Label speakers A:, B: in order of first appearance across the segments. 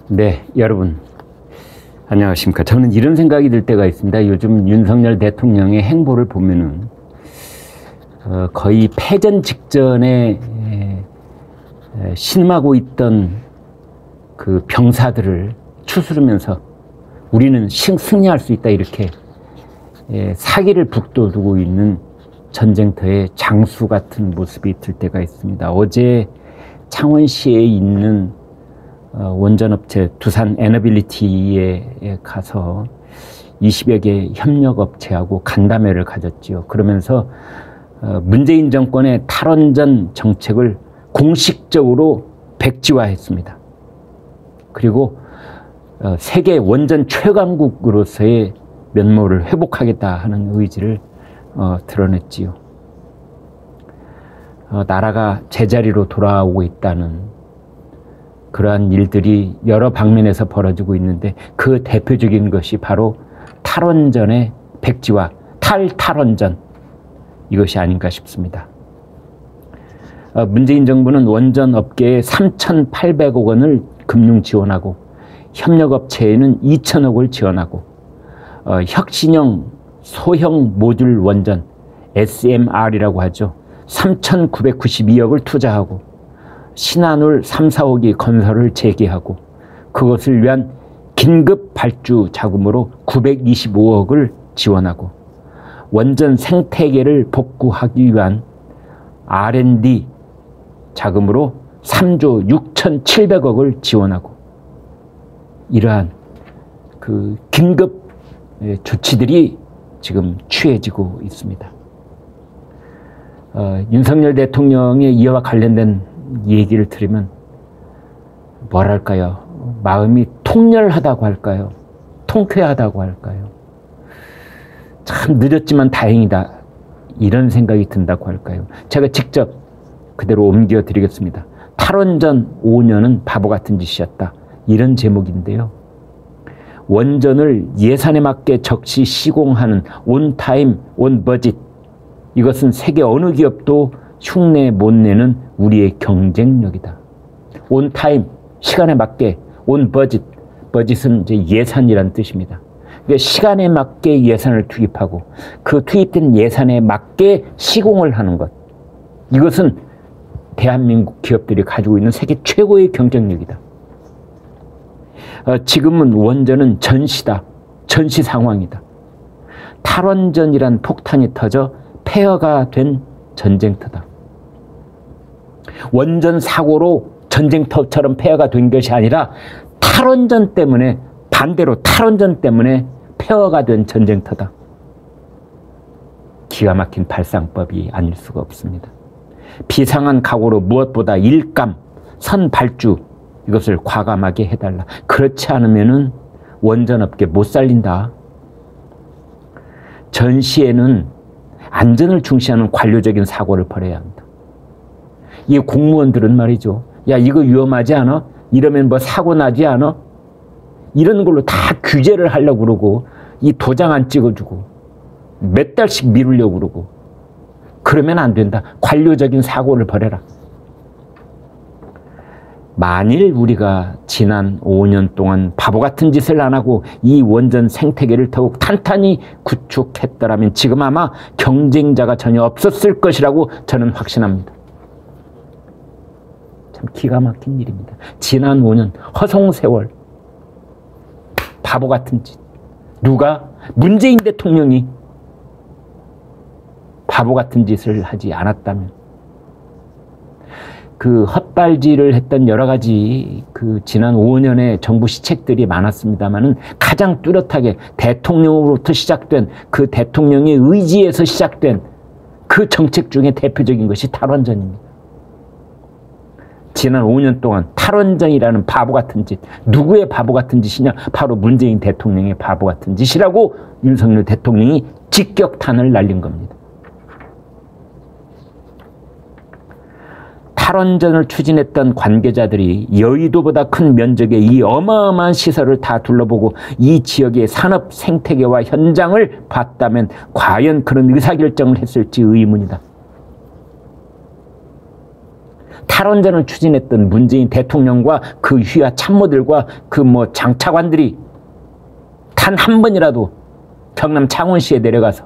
A: 네, 여러분 안녕하십니까. 저는 이런 생각이 들 때가 있습니다. 요즘 윤석열 대통령의 행보를 보면은 거의 패전 직전에 신음하고 있던 그 병사들을 추스르면서 우리는 승리할 수 있다, 이렇게 사기를 북돋우고 있는 전쟁터의 장수 같은 모습이 들 때가 있습니다. 어제 창원시에 있는 원전업체 두산 에너빌리티에 가서 20여 개 협력업체하고 간담회를 가졌지요. 그러면서 문재인 정권의 탈원전 정책을 공식적으로 백지화했습니다. 그리고 세계 원전 최강국으로서의 면모를 회복하겠다 하는 의지를 드러냈지요. 나라가 제자리로 돌아오고 있다는 그러한 일들이 여러 방면에서 벌어지고 있는데, 그 대표적인 것이 바로 탈원전의 백지화, 탈원전, 이것이 아닌가 싶습니다. 문재인 정부는 원전 업계에 3,800억 원을 금융 지원하고, 협력업체에는 2,000억을 지원하고, 혁신형 소형 모듈 원전 SMR이라고 하죠. 3,992억을 투자하고, 신한울 3, 4호기 건설을 재개하고, 그것을 위한 긴급 발주 자금으로 925억을 지원하고, 원전 생태계를 복구하기 위한 R&D 자금으로 3조 6,700억을 지원하고, 이러한 그 긴급 조치들이 지금 취해지고 있습니다. 윤석열 대통령의 이와 관련된 얘기를 들으면 뭐랄까요? 마음이 통렬하다고 할까요? 통쾌하다고 할까요? 참 늦었지만 다행이다, 이런 생각이 든다고 할까요? 제가 직접 그대로 옮겨 드리겠습니다. 탈원전 5년은 바보 같은 짓이었다, 이런 제목인데요. 원전을 예산에 맞게 적시 시공하는 온타임, 온버짓, 이것은 세계 어느 기업도 흉내 못 내는 우리의 경쟁력이다. 온타임, 시간에 맞게, 온버짓, 버짓은 이제 예산이라는 뜻입니다. 그러니까 시간에 맞게 예산을 투입하고, 그 투입된 예산에 맞게 시공을 하는 것, 이것은 대한민국 기업들이 가지고 있는 세계 최고의 경쟁력이다. 지금은 원전은 전시다, 전시 상황이다. 탈원전이란 폭탄이 터져 폐허가 된 전쟁터다. 원전 사고로 전쟁터처럼 폐허가 된 것이 아니라 탈원전 때문에, 반대로 탈원전 때문에 폐허가 된 전쟁터다. 기가 막힌 발상법이 아닐 수가 없습니다. 비상한 각오로 무엇보다 일감, 선발주, 이것을 과감하게 해달라. 그렇지 않으면은 원전업계 못 살린다. 전시에는 안전을 중시하는 관료적인 사고를 벌여야 한다. 이 공무원들은 말이죠, 야 이거 위험하지 않아? 이러면 뭐 사고 나지 않아? 이런 걸로 다 규제를 하려고 그러고, 이 도장 안 찍어주고 몇 달씩 미루려고 그러고, 그러면 안 된다. 관료적인 사고를 벌여라. 만일 우리가 지난 5년 동안 바보 같은 짓을 안 하고 이 원전 생태계를 더욱 탄탄히 구축했더라면 지금 아마 경쟁자가 전혀 없었을 것이라고 저는 확신합니다. 참 기가 막힌 일입니다. 지난 5년 허송세월, 바보 같은 짓. 누가? 문재인 대통령이 바보 같은 짓을 하지 않았다면, 그 헛발질을 했던 여러 가지 그 지난 5년의 정부 시책들이 많았습니다만은, 가장 뚜렷하게 대통령으로부터 시작된, 그 대통령의 의지에서 시작된 그 정책 중에 대표적인 것이 탈원전입니다. 지난 5년 동안 탈원전이라는 바보 같은 짓, 누구의 바보 같은 짓이냐? 바로 문재인 대통령의 바보 같은 짓이라고 윤석열 대통령이 직격탄을 날린 겁니다. 탈원전을 추진했던 관계자들이 여의도보다 큰 면적의 이 어마어마한 시설을 다 둘러보고 이 지역의 산업 생태계와 현장을 봤다면 과연 그런 의사결정을 했을지 의문이다. 탈원전을 추진했던 문재인 대통령과 그 휘하 참모들과 그 장차관들이 단 한 번이라도 경남 창원시에 내려가서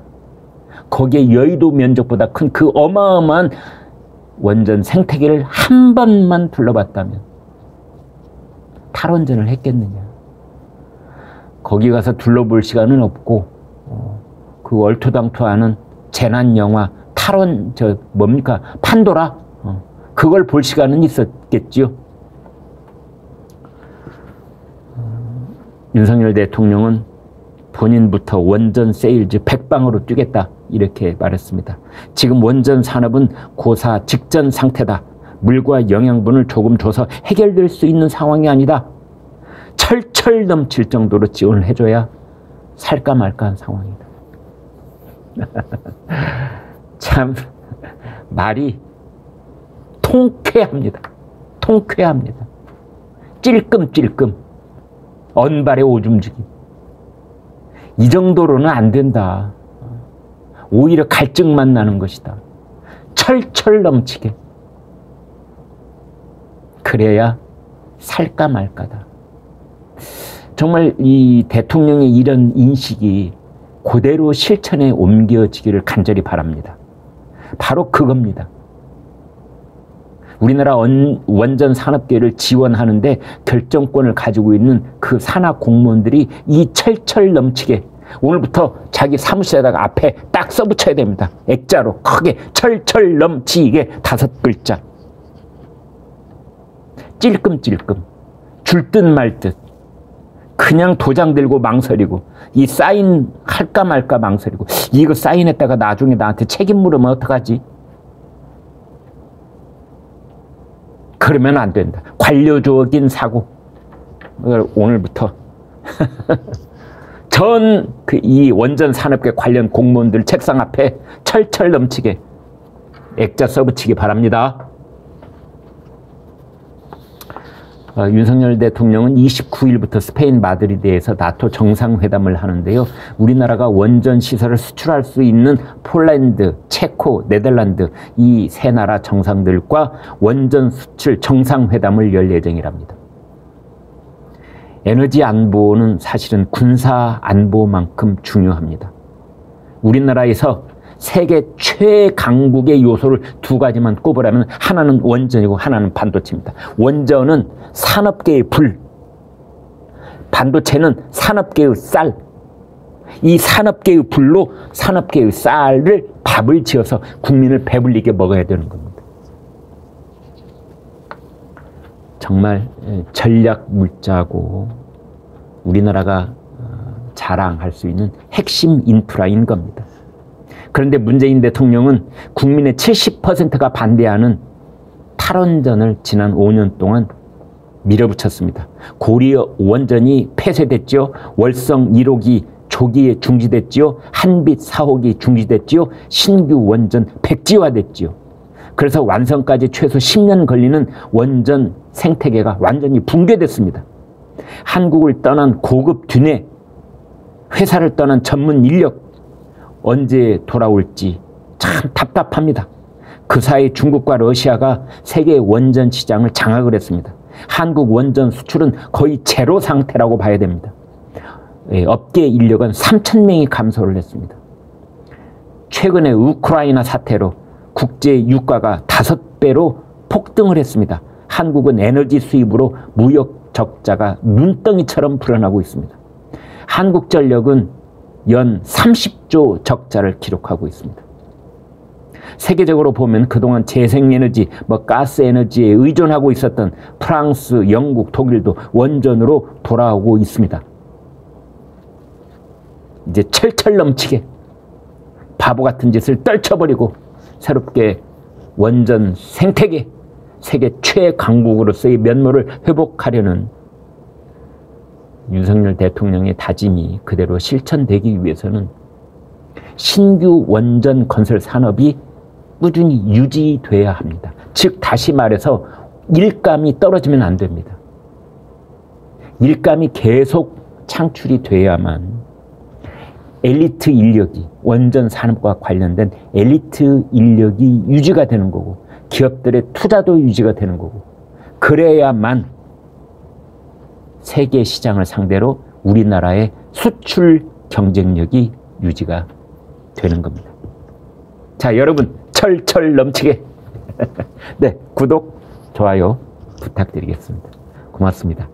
A: 거기에 여의도 면적보다 큰 그 어마어마한 원전 생태계를 한 번만 둘러봤다면 탈원전을 했겠느냐. 거기 가서 둘러볼 시간은 없고 그 얼토당토하는 재난 영화 판도라 그걸 볼 시간은 있었겠지요. 윤석열 대통령은 본인부터 원전 세일즈 백방으로 뛰겠다 이렇게 말했습니다. 지금 원전 산업은 고사 직전 상태다. 물과 영양분을 조금 줘서 해결될 수 있는 상황이 아니다. 철철 넘칠 정도로 지원을 해줘야 살까 말까 한 상황이다. 참 말이 통쾌합니다. 통쾌합니다. 찔끔찔끔 언발의 오줌 주기. 이 정도로는 안 된다. 오히려 갈증만 나는 것이다. 철철 넘치게. 그래야 살까 말까다. 정말 이 대통령의 이런 인식이 그대로 실천에 옮겨지기를 간절히 바랍니다. 바로 그겁니다. 우리나라 원전 산업계를 지원하는데 결정권을 가지고 있는 그 산하 공무원들이 이 철철 넘치게 오늘부터 자기 사무실에다가 앞에 딱 써붙여야 됩니다. 액자로 크게 철철 넘치게 5글자. 찔끔찔끔 줄 듯 말 듯 그냥 도장 들고 망설이고 이 사인 할까 말까 망설이고 이거 사인했다가 나중에 나한테 책임 물으면 어떡하지? 그러면 안 된다. 관료적인 사고. 오늘부터 전 이 원전 산업계 관련 공무원들 책상 앞에 철철 넘치게 액자 써붙이기 바랍니다. 윤석열 대통령은 29일부터 스페인 마드리드에서 나토 정상회담을 하는데요. 우리나라가 원전 시설을 수출할 수 있는 폴란드, 체코, 네덜란드 이 세 나라 정상들과 원전 수출 정상회담을 열 예정이랍니다. 에너지 안보는 사실은 군사 안보만큼 중요합니다. 우리나라에서 세계 최강국의 요소를 2가지만 꼽으라면 하나는 원전이고 하나는 반도체입니다. 원전은 산업계의 불, 반도체는 산업계의 쌀. 이 산업계의 불로 산업계의 쌀을 밥을 지어서 국민을 배불리게 먹어야 되는 겁니다. 정말 전략 물자고 우리나라가 자랑할 수 있는 핵심 인프라인 겁니다. 그런데 문재인 대통령은 국민의 70%가 반대하는 탈원전을 지난 5년 동안 밀어붙였습니다. 고려 원전이 폐쇄됐죠. 월성 1호기 조기에 중지됐지요. 한빛 4호기 중지됐지요. 신규 원전 백지화됐지요. 그래서 완성까지 최소 10년 걸리는 원전 생태계가 완전히 붕괴됐습니다. 한국을 떠난 고급 두뇌, 회사를 떠난 전문 인력, 언제 돌아올지 참 답답합니다. 그 사이 중국과 러시아가 세계 원전 시장을 장악을 했습니다. 한국 원전 수출은 거의 제로 상태라고 봐야 됩니다. 업계 인력은 3,000명이 감소를 했습니다. 최근에 우크라이나 사태로 국제 유가가 5배로 폭등을 했습니다. 한국은 에너지 수입으로 무역 적자가 눈덩이처럼 불어나고 있습니다. 한국전력은 연 30조 적자를 기록하고 있습니다. 세계적으로 보면 그동안 재생에너지, 가스에너지에 의존하고 있었던 프랑스, 영국, 독일도 원전으로 돌아오고 있습니다. 이제 철철 넘치게 바보 같은 짓을 떨쳐버리고 새롭게 원전 생태계, 세계 최강국으로서의 면모를 회복하려는 윤석열 대통령의 다짐이 그대로 실천되기 위해서는 신규 원전 건설 산업이 꾸준히 유지돼야 합니다. 즉 다시 말해서 일감이 떨어지면 안 됩니다. 일감이 계속 창출이 돼야만 엘리트 인력이 원전 산업과 관련된 엘리트 인력이 유지가 되는 거고 기업들의 투자도 유지가 되는 거고, 그래야만 세계 시장을 상대로 우리나라의 수출 경쟁력이 유지가 되는 겁니다. 자, 여러분 철철 넘치게 네, 구독, 좋아요 부탁드리겠습니다. 고맙습니다.